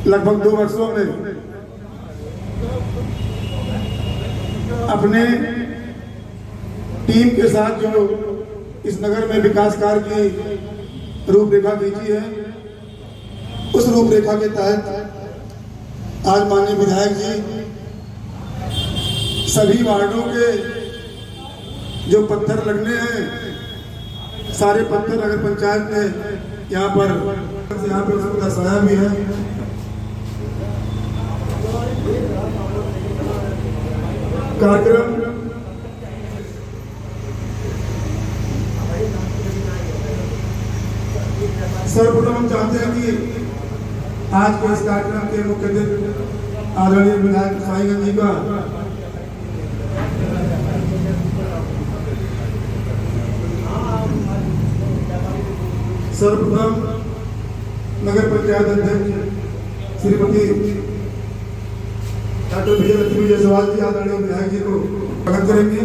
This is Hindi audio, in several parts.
लगभग 2 वर्षों में अपने टीम के साथ जो इस नगर में विकास कार्य की रूपरेखा खींची है, उस रूपरेखा के तहत आज माननीय विधायक जी सभी वार्डों के जो पत्थर लगने हैं, सारे पत्थर नगर पंचायत ने यहाँ पर उसको दर्शाया भी है। कार्यक्रम सर्वप्रथम हम चाहते हैं कि आज के इस कार्यक्रम के मुख्य अतिथि आदरणीय विधायक साईगंज जी का सर्वप्रथम नगर पंचायत अध्यक्ष श्रीमती डॉक्टर विजयलक्ष्मी जायसवाल जी आदरणीय विधायक जी को स्वागत करेंगे।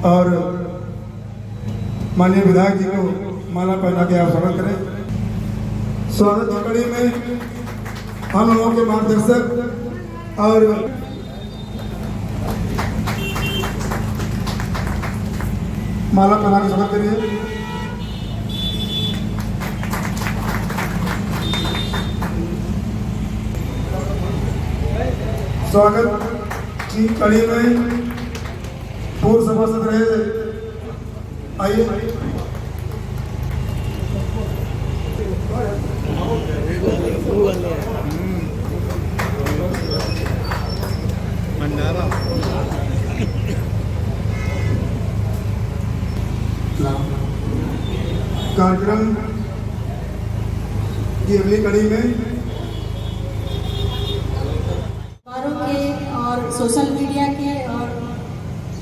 और माननीय विधायक जी को माला पहना के आप स्वागत करें। स्वागत की कड़ी में हम लोगों के मार्गदर्शक और माला पहना के स्वागत करिए। स्वागत की कड़ी में पूर्व सभासद रहे, आइए। कार्यक्रम की अगली कड़ी में और सोशल मीडिया के और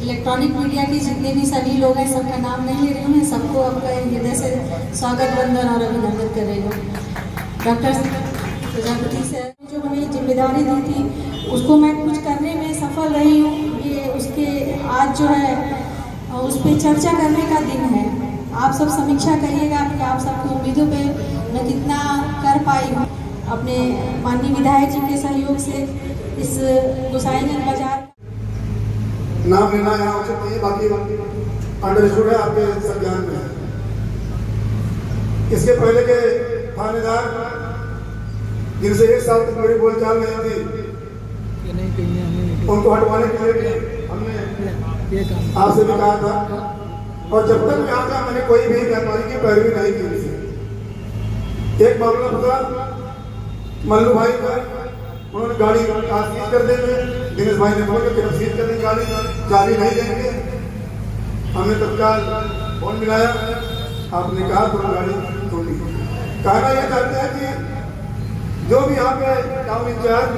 इलेक्ट्रॉनिक मीडिया के जितने भी सभी लोग हैं, सबका नाम नहीं ले रही हूँ मैं, सबको आपका हृदय से स्वागत, वंदन और अभिनंदन कर रही हूँ। डॉक्टर प्रजापति सर जो हमें जिम्मेदारी दी थी उसको मैं कुछ करने में सफल रही हूँ। ये उसके आज जो है उस पर चर्चा करने का दिन है। आप सब समीक्षा करिएगा कि आप सबकी उम्मीदों पे मैं कितना कर पाई हूँ। अपने माननीय विधायक जी के सहयोग से इस गोसाईगंज बाजार नाम लेना यहाँ उचित नहीं है, बाकी अंडरस्टूड है, आपके संज्ञान में है। इसके पहले के थानेदार जिनसे 1 साल तक मेरी बोलचाल नहीं थी, उनको हटवाने के लिए भी हमने आपसे भी कहा था। और जब तक यहाँ का मैंने कोई भी व्यापारी की पैरवी नहीं की। एक मामला था मल्लू भाई का, उन्होंने गाड़ी सीज कर देंगे, दिनेश भाई ने बोला कि हम सीज कर देंगे गाड़ी, चाबी नहीं देंगे। हमने तत्काल फोन मिलाया, आपने कहा तो गाड़ी तोड़ी। कहना यह चाहते हैं कि जो भी यहाँ पे टाउन इंचार्ज,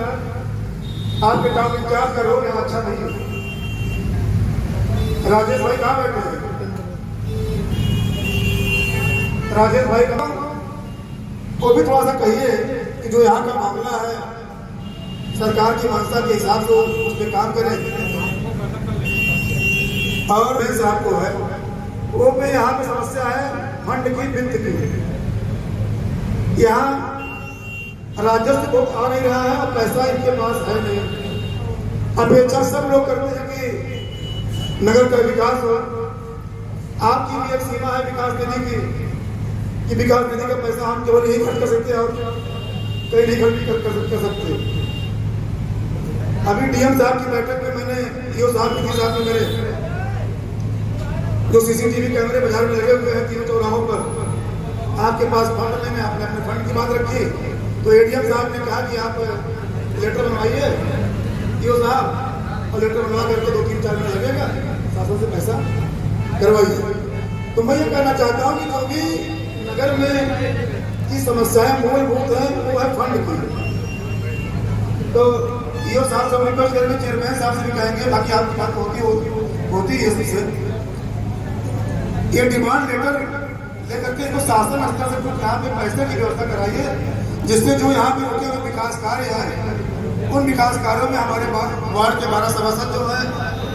आपके टाउन इंचार्ज का रोल यहाँ अच्छा नहीं है। राजेश भाई कहाँ बैठे हैं? राजेश भाई का वो भी थोड़ा सा कहिए कि जो यहाँ का मामला है सरकार की मंशा के हिसाब से उस पर काम करें। और वैसे आपको है वो पे यहाँ पे समस्या है फंड की, वित्त की। यहाँ राजस्व बहुत आ नहीं रहा है और पैसा इनके पास है नहीं। अपेक्षा सब लोग करते हैं कि नगर का विकास हो। आपकी भी एक सीमा है विकास निधि की, कि विकास निधि का पैसा हम केवल यही खर्च कर सकते हैं और कहीं नहीं खर्च कर सकते। अभी डीएम साहब की बैठक में मैंने ईओ साहब के साथ में मेरे जो सीसीटीवी कैमरे बाजार में लगे हुए हैं तीनों चौराहों पर, आपके पास फंड नहीं, आपने अपने फंड की बात रखी तो एडीएम साहब ने कहा कि आप लेटर बनवाइए ईओ साहब, और लेटर बनवा करके 2-3-4 दिन लगेगा, शासन से पैसा करवाइए। तो मैं ये कहना चाहता हूँ कि जो भी नगर में की समस्याएं मूलभूत है वो है फंड की। तो ईओ साहब से रिक्वेस्ट करेंगे, चेयरमैन साहब से भी कहेंगे, बाकी आपकी बात होती है इससे ये डिमांड लेटर लेकर के इसको शासन स्तर से कुछ यहाँ पे पैसे की व्यवस्था कराइए, जिससे जो यहाँ पे रुके हुए विकास कार्य है उन विकास कार्यों में हमारे वार्ड के 12 सभासद जो है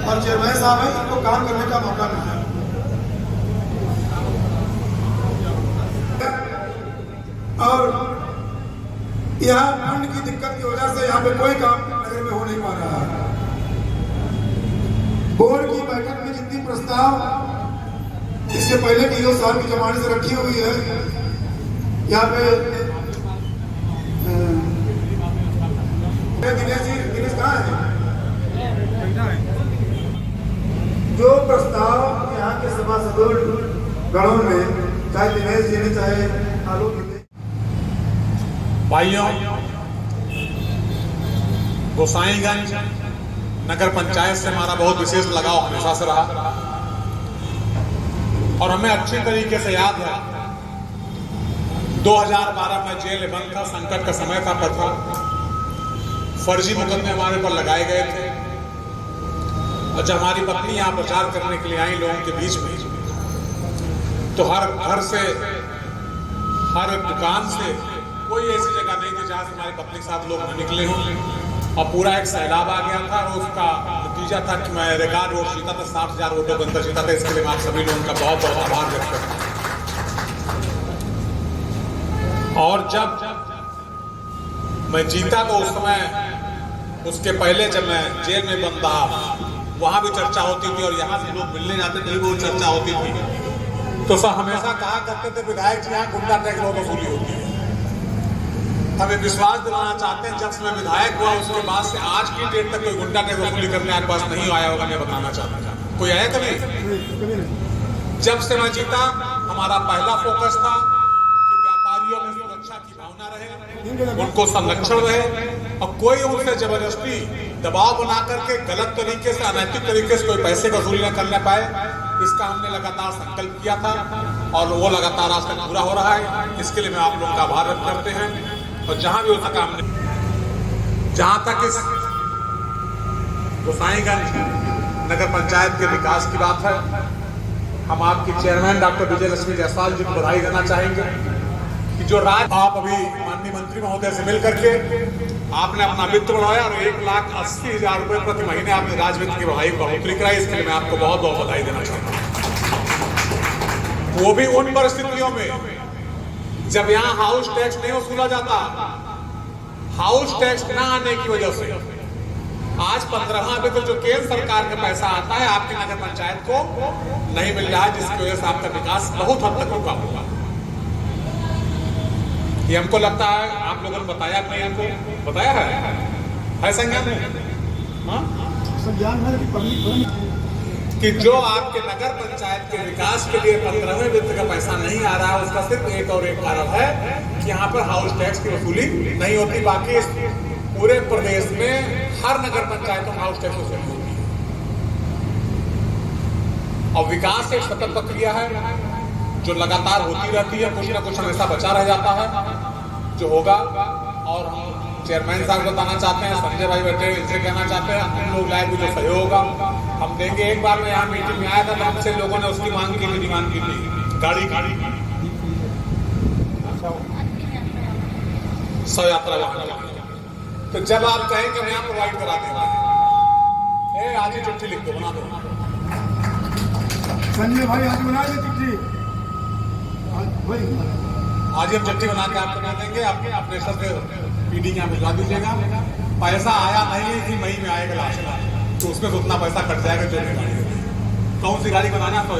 और चेयरमैन साहब हैं, इनको काम करने का मौका मिला। और यहाँ फंड की दिक्कत की वजह से यहाँ पे कोई काम नगर में हो नहीं पा रहा है। बोर्ड की बैठक में जितनी प्रस्ताव इससे पहले डीओ साहब की जमाने से रखी हुई है, यहाँ पे दिनेश कहाँ है? जो प्रस्ताव यहाँ के सभासदों गणों ने, चाहे दिनेश जी ने चाहे आलोक ने, भाइयों, गोसाईगंज नगर पंचायत से हमारा बहुत विशेष लगाव हमेशा से रहा और हमें अच्छी तरीके से याद है 2012 में जेल बंद था, संकट का समय था, पथा फर्जी मुकदमे हमारे पर लगाए गए थे और जब हमारी पत्नी यहाँ प्रचार करने के लिए आई लोगों के बीच में, तो हर घर से, हर दुकान से कोई ऐसी जगह नहीं थी जहाँ से हमारी पत्नी के साथ लोग न निकले हों और पूरा एक सैलाब आ गया था और उसका नतीजा था कि मैं रिकॉर्ड वोट जीता था, 60,000 वोटों के अंदर जीता था। इसके लिए मैं आप सभी लोगों का बहुत बहुत आभार व्यक्त करता हूँ। और जब मैं जीता तो उस समय, उसके पहले जब मैं जेल में बंद था, वहां भी चर्चा होती थी और यहाँ से लोग मिलने जाते थे, वो चर्चा होती थी। तो सब हमेशा कहा करते थे विधायक जी यहाँ गुंडा टैक्स बहुत वसूली होती है। हमें विश्वास दिलाना चाहते हैं, जब से मैं विधायक हुआ उसके बाद से आज की डेट तक कोई गुंडा टैक्स वसूली करने आपके पास नहीं आया होगा। मैं बताना चाहता हूँ, कोई आया कभी? जब से मैं जीता हमारा पहला फोकस था कि व्यापारियों में सुरक्षा की भावना रहे, उनको संरक्षण रहे और कोई उनसे जबरदस्ती दबाव बना करके गलत तरीके से, अनैतिक तरीके से कोई पैसे का वसूली न करने पाए। इसका हमने लगातार संकल्प किया था और वो लगातार आज तक पूरा हो रहा है। इसके लिए मैं आप लोगों का आभार व्यक्त करते हैं और जहां भी हो सका हमने, जहां तक इस गोसाईगंज नगर पंचायत के विकास की बात है, हम आपके चेयरमैन डॉक्टर विजय लक्ष्मी जायसवाल जी को बधाई देना चाहेंगे कि जो राज आप अभी माननीय मंत्री महोदय से मिल करके आपने अपना वित्त बढ़ाया और 1,80,000 रुपए प्रति महीने आपने राजवित्त की बढ़ोतरी कराई। इसके लिए मैं आपको बहुत बहुत बधाई देना चाहता हूँ। वो भी उन परिस्थितियों में जब यहाँ हाउस टैक्स नहीं वसूला जाता, हाउस टैक्स न आने की वजह से आज 15वां वेतन जो केंद्र सरकार का पैसा आता है आपकी नगर पंचायत को नहीं मिल रहा है, जिसकी वजह से आपका विकास बहुत हद तक रुका हुआ। ये हमको लगता है आप लोगों ने बताया नहीं, हमको बताया है संज्ञान कि जो आपके नगर पंचायत के विकास के लिए 15वें वित्त का पैसा नहीं आ रहा है, उसका सिर्फ एक और एक कारण है कि यहाँ पर हाउस टैक्स की वसूली नहीं होती। बाकी पूरे प्रदेश में हर नगर पंचायतों में हाउस टैक्स वसूली होती है और विकास एक सतत प्रक्रिया है जो लगातार होती रहती है, कुछ ना कुछ हमेशा बचा रह जाता है जो होगा। और हम चेयरमैन साहब बताना चाहते हैं, संजय भाई बैठे इनसे कहना चाहते हैं, हम लोग लायक भी जो सहयोग होगा हम देंगे। एक बार मैं यहाँ मीटिंग में आया था तो हमसे लोगों ने उसकी मांग की थी, डिमांड की थी गाड़ी सौ यात्रा वाहन। तो जब आप कहेंगे हम यहाँ प्रोवाइड करा देंगे। आज ही चिट्ठी लिख दो, बना दो संजय भाई, आज बना दे चिट्ठी, आज हम चिट्ठी बना के आपको दे देंगे। आपके अपने सर के पीडी यहाँ भिजवा दीजिएगा। पैसा आया नहीं है कि मई में आएगा लास्ट में, तो उसमें तो उतना पैसा कट जाएगा जो भी गाड़ी होगी। कौन सी गाड़ी बनाना तो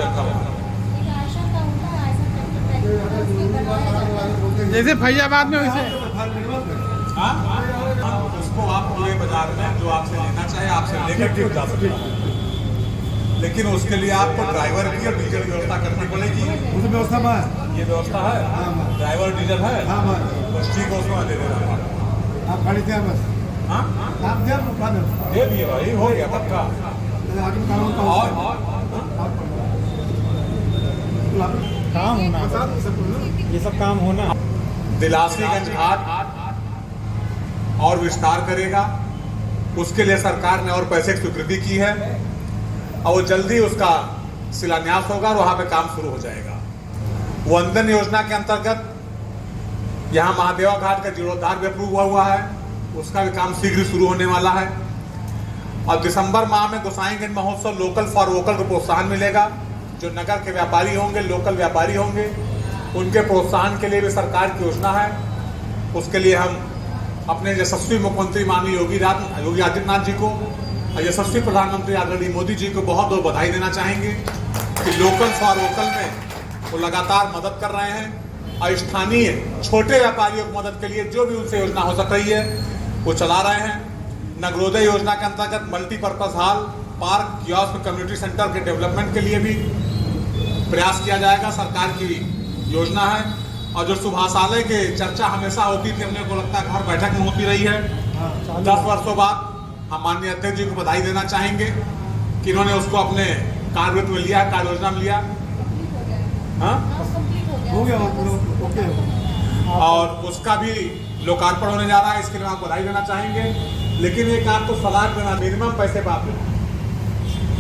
जैसे फैजाबाद में वैसे उसको आप पूरे बाजार में जो आपसे लेना चाहे आपसे लेकर के जा सकते हैं, लेकिन उसके लिए आपको ड्राइवर की और डीजल की व्यवस्था करनी पड़ेगी। उस व्यवस्था में ये व्यवस्था है, ड्राइवर डीजल है, बस ठीक है, उसमें दे देना आप गाड़ी दिया बस। हाँ आप दे दिए भाई, हो गया तब का। काम होना, ये सब काम होना। दिलासीगंज घाट और विस्तार करेगा, उसके लिए सरकार ने और पैसे की स्वीकृति की है और वो जल्दी उसका शिलान्यास होगा और वहां पे काम शुरू हो जाएगा। वंदन योजना के अंतर्गत यहाँ महादेवा घाट का जीर्णोद्धार भी अप्रूव हुआ है, उसका भी काम शीघ्र शुरू होने वाला है। और दिसंबर माह में गोसाईगंज महोत्सव लोकल फॉर वोकल को प्रोत्साहन मिलेगा। जो नगर के व्यापारी होंगे, लोकल व्यापारी होंगे, उनके प्रोत्साहन के लिए भी सरकार की योजना है। उसके लिए हम अपने यशस्वी मुख्यमंत्री माननीय योगी आदित्यनाथ जी को और यशस्वी प्रधानमंत्री आदरणीय मोदी जी को बहुत बहुत बधाई देना चाहेंगे कि लोकल फॉर वोकल में वो लगातार मदद कर रहे हैं और स्थानीय छोटे व्यापारियों की मदद के लिए जो भी उनसे योजना हो सक रही है वो चला रहे हैं। नगरोदय योजना के अंतर्गत multipurpose hall, park, kiosk, community centre के डेवलपमेंट के लिए भी प्रयास किया जाएगा। सरकार की योजना है। और जो सुभाषालय के चर्चा हमेशा होती थी, हमने को लगता है घर बैठक में होती रही है। 10 वर्षों बाद हम माननीय अध्यक्ष जी को बधाई देना चाहेंगे कि इन्होंने उसको अपने कार्यवृत्त में लिया, कार्य योजना में लिया। हाँ, हो गया ओके। और उसका भी लोकार्पण होने जा रहा है। इसके लिए आप बधाई देना चाहेंगे। लेकिन एक आपको सलाह देना, मिनिमम पैसे बात है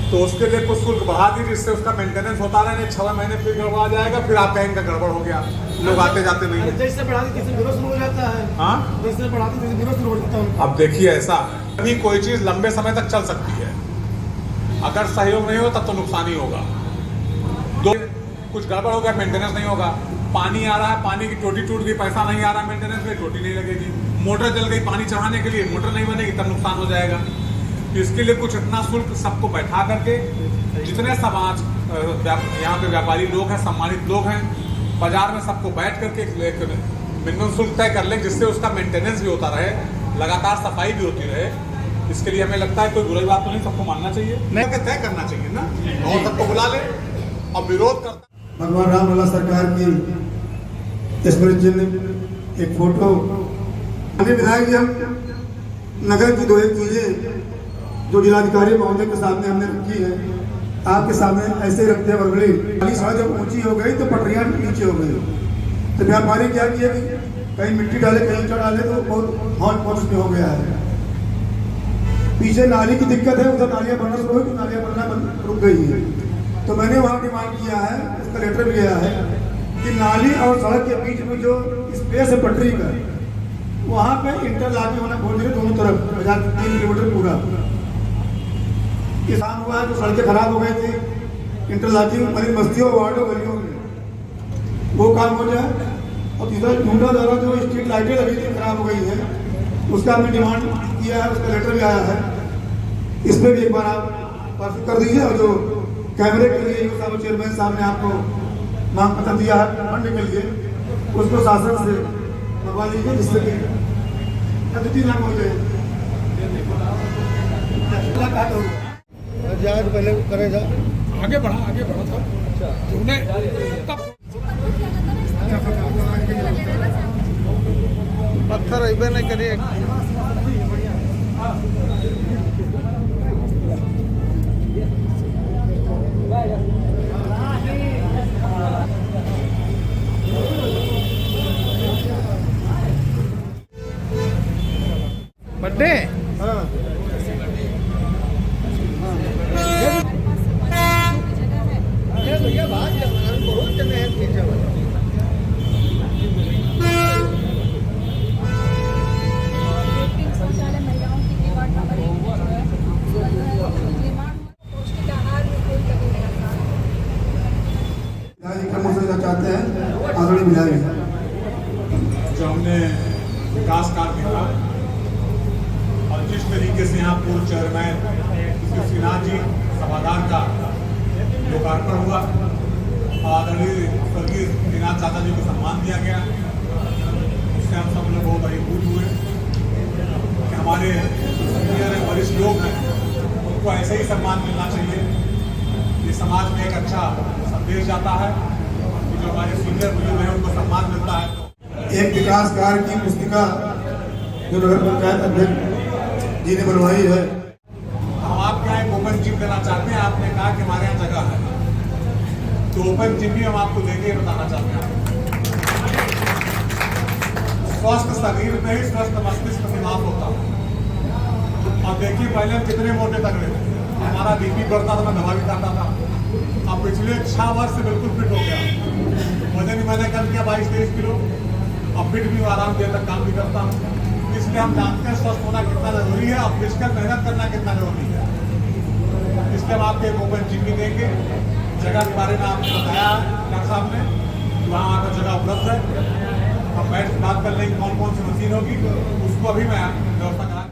तो उसके लिए कुछ शुल्क बढ़ा दीजिए, जिससे उसका मेंटेनेंस होता रहे। 6 महीने फिर गड़बड़ा जाएगा, फिर आप कहेंगे गड़बड़ हो गया, लोग आते जाते नहीं है। जैसे बढ़ा दी तैसे विरोध शुरू हो जाता है। हाँ, जैसे बढ़ा दी तैसे विरोध शुरू हो जाता है। अब देखिए ऐसा अभी कोई चीज लंबे समय तक चल सकती है, अगर सहयोग नहीं हो तब तो नुकसान ही होगा। कुछ गड़बड़ हो गया, मेंटेनेंस नहीं होगा। पानी आ रहा है, पानी की टोटी टूट गई, पैसा नहीं आ रहा मेंटेनेंस में, टोटी नहीं लगेगी। मोटर जल गई पानी चढ़ाने के लिए, मोटर नहीं बनेगी, तब नुकसान हो जाएगा। इसके लिए कुछ इतना शुल्क सबको बैठा करके, जितने समाज यहाँ पे व्यापारी लोग हैं, सम्मानित लोग हैं, बाजार में सबको बैठ करके एक मिनिमम शुल्क तय कर लें, जिससे उसका मेंटेनेंस भी होता रहे, लगातार सफाई भी होती रहे। इसके लिए हमें लगता है कोई बुरी बात तो नहीं, सबको मानना चाहिए, तय करना चाहिए ना, और सबको बुला ले। और विरोध करता भगवान रामलला सरकार की स्मृति चिन्ह एक फोटो विधायक जी, हम नगर की 2 चीजें जो जिलाधिकारी महोदय के सामने हमने रखी है, आपके सामने ऐसे ही रखते हैं। बरबड़ी वाली सड़क जब ऊंची हो गई तो पटरियां नीचे हो गई, तो व्यापारी क्या किया कि कहीं मिट्टी डाले, कहीं ईंटा डाले, तो बहुत हॉट पॉट में हो गया है। पीछे नाली की दिक्कत है, उधर नालियां बनना शुरू हुई तो नालियां बनना रुक गई है। तो मैंने वहाँ डिमांड किया है, इसका लेटर भी गया है कि नाली और सड़क के बीच में जो स्पेस है पटरी का, वहाँ पे इंटरलॉकिंग होना बोल रहे दोनों तरफ 3 किलोमीटर पूरा। किसान हुआ है तो सड़कें खराब हो गई थी, इंटरलॉकिंग मरी बस्तियों, वार्डों, गलियों में वो काम हो जाए। और तीसरा ढूंढा जा रहा जो स्ट्रीट लाइटें लगी थी खराब हो गई है, उसका हमने डिमांड किया है, उसका लेटर भी आया है। इस पर भी एक बार आप पास कर दीजिए। और जो कैमरे के लिए जो चेयरमैन साहब ने आपको मांग पत्र दिया है फंड के लिए, उसको शासन से मंगवा लीजिए, जिससे कि 3 लाख हो जाए। पहले करेगा आगे बढ़ा था तूने पत्थर अबे नहीं करे। बर्थडे चाहते हैं आदरणीय विधायक जो हमने विकास कार्य देखा और जिस तरीके से यहाँ पूर्व चेयरमैन सिन्हा जी सभागार का लोकार्पण हुआ, आदरणीय स्वर्गीय श्रीनाथ चाचा जी को सम्मान दिया गया, उससे हम सब लोग बहुत अभिभूत हुए कि हमारे सीनियर वरिष्ठ लोग हैं उनको ऐसे ही सम्मान मिलना चाहिए। ये समाज में एक अच्छा संदेश जाता है कि जो हमारे सीनियर बुजुर्ग हैं उनको सम्मान मिलता है। एक विकास कार्य की पुस्तिका जो नगर पंचायत अध्यक्ष जी ने बनवाई है, हम आपके यहाँ एक ओपन जिम देना चाहते हैं। आपने कहा कि हमारे यहाँ जगह है, तो ओपन जिम भी हम आपको देके बताना चाहते हैं। स्वस्थ शरीर में ही स्वस्थ मस्तिष्क विकास होता है। अब देखिए पहले हम कितने मोटे तगड़े थे, हमारा बीपी बढ़ता था, मैं दवा भी खाता था। अब पिछले 6 वर्ष से बिल्कुल फिट हो गया। वजन मैंने कम किया 22-23 किलो। अब फिट भी आराम देर तक काम भी करता हूँ। इसलिए हम जानते हैं स्वस्थ होना कितना जरूरी है और फिजिकल मेहनत करना कितना जरूरी है। इसलिए हम आपको एक ओपन जिम भी देंगे। जगह के बारे में आपको बताया डॉक्टर साहब ने, वहाँ आपको जगह उपलब्ध है। हम बैठ बात कर लेंगे कौन कौन सी मशीन होगी, उसको अभी मैं व्यवस्था करा